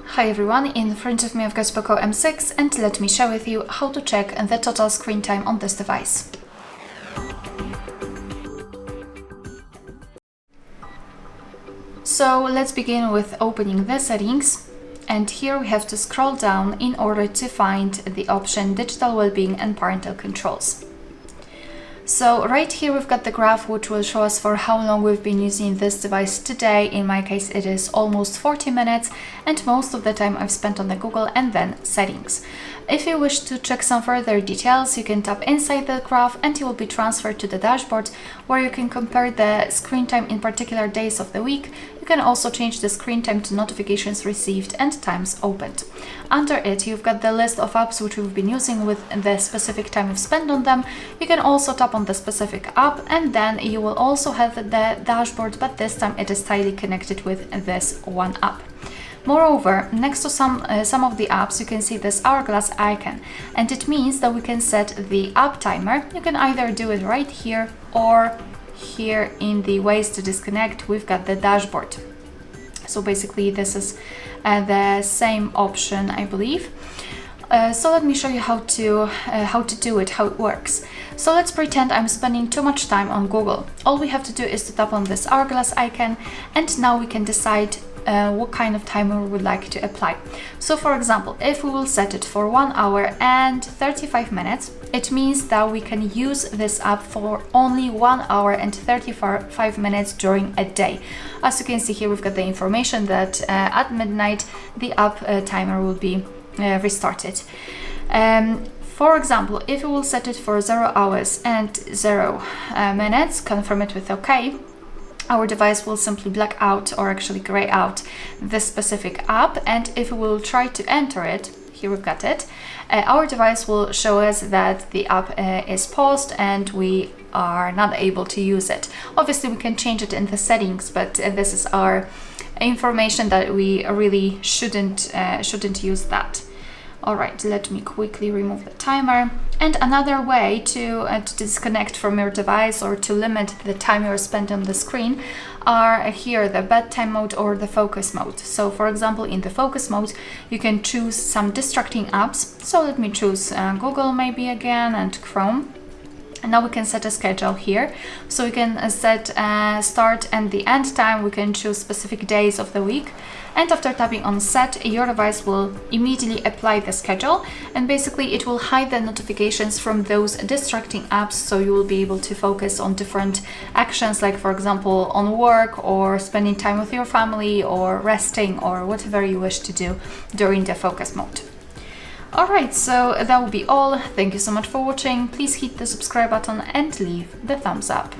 Hi everyone, in front of me I've got POCO M6 and let me share with you how to check the total screen time on this device. So let's begin with opening the settings, and here we have to scroll down in order to find the option Digital Wellbeing and Parental Controls. So right here we've got the graph which will show us for how long we've been using this device today. In my case it is almost 40 minutes and most of the time I've spent on the Google and then settings. If you wish to check some further details, you can tap inside the graph and you will be transferred to the dashboard where you can compare the screen time in particular days of the week. You can also change the screen time to notifications received and times opened. Under it, you've got the list of apps which we've been using with the specific time you've spent on them. You can also tap on the specific app and then you will also have the dashboard, but this time it is tightly connected with this one app. Moreover, next to some of the apps, you can see this hourglass icon, and it means that we can set the app timer. You can either do it right here or here in the ways to disconnect. We've got the dashboard. So basically this is the same option, I believe. So let me show you how to do it, how it works. So let's pretend I'm spending too much time on Google. All we have to do is to tap on this hourglass icon, and now we can decide what kind of timer we would like to apply. So for example, if we will set it for 1 hour and 35 minutes, it means that we can use this app for only 1 hour and 35 minutes during a day. As you can see here, we've got the information that at midnight the app timer will be restarted. For example, if we will set it for 0 hours and 0 minutes, confirm it with OK, our device will simply black out or actually gray out this specific app, and if we will try to enter it, here we've got it, our device will show us that the app is paused and we are not able to use it. Obviously we can change it in the settings, but this is our information that we really shouldn't use that. Alright, let me quickly remove the timer. And another way to disconnect from your device or to limit the time you're spent on the screen are here the bedtime mode or the focus mode. So for example, in the focus mode, you can choose some distracting apps. So let me choose Google maybe again and Chrome. And now we can set a schedule here. So we can set start and the end time. We can choose specific days of the week. And after tapping on set, your device will immediately apply the schedule. And basically it will hide the notifications from those distracting apps. So you will be able to focus on different actions, like for example, on work or spending time with your family or resting or whatever you wish to do during the focus mode. Alright, so that will be all. Thank you so much for watching. Please hit the subscribe button and leave the thumbs up.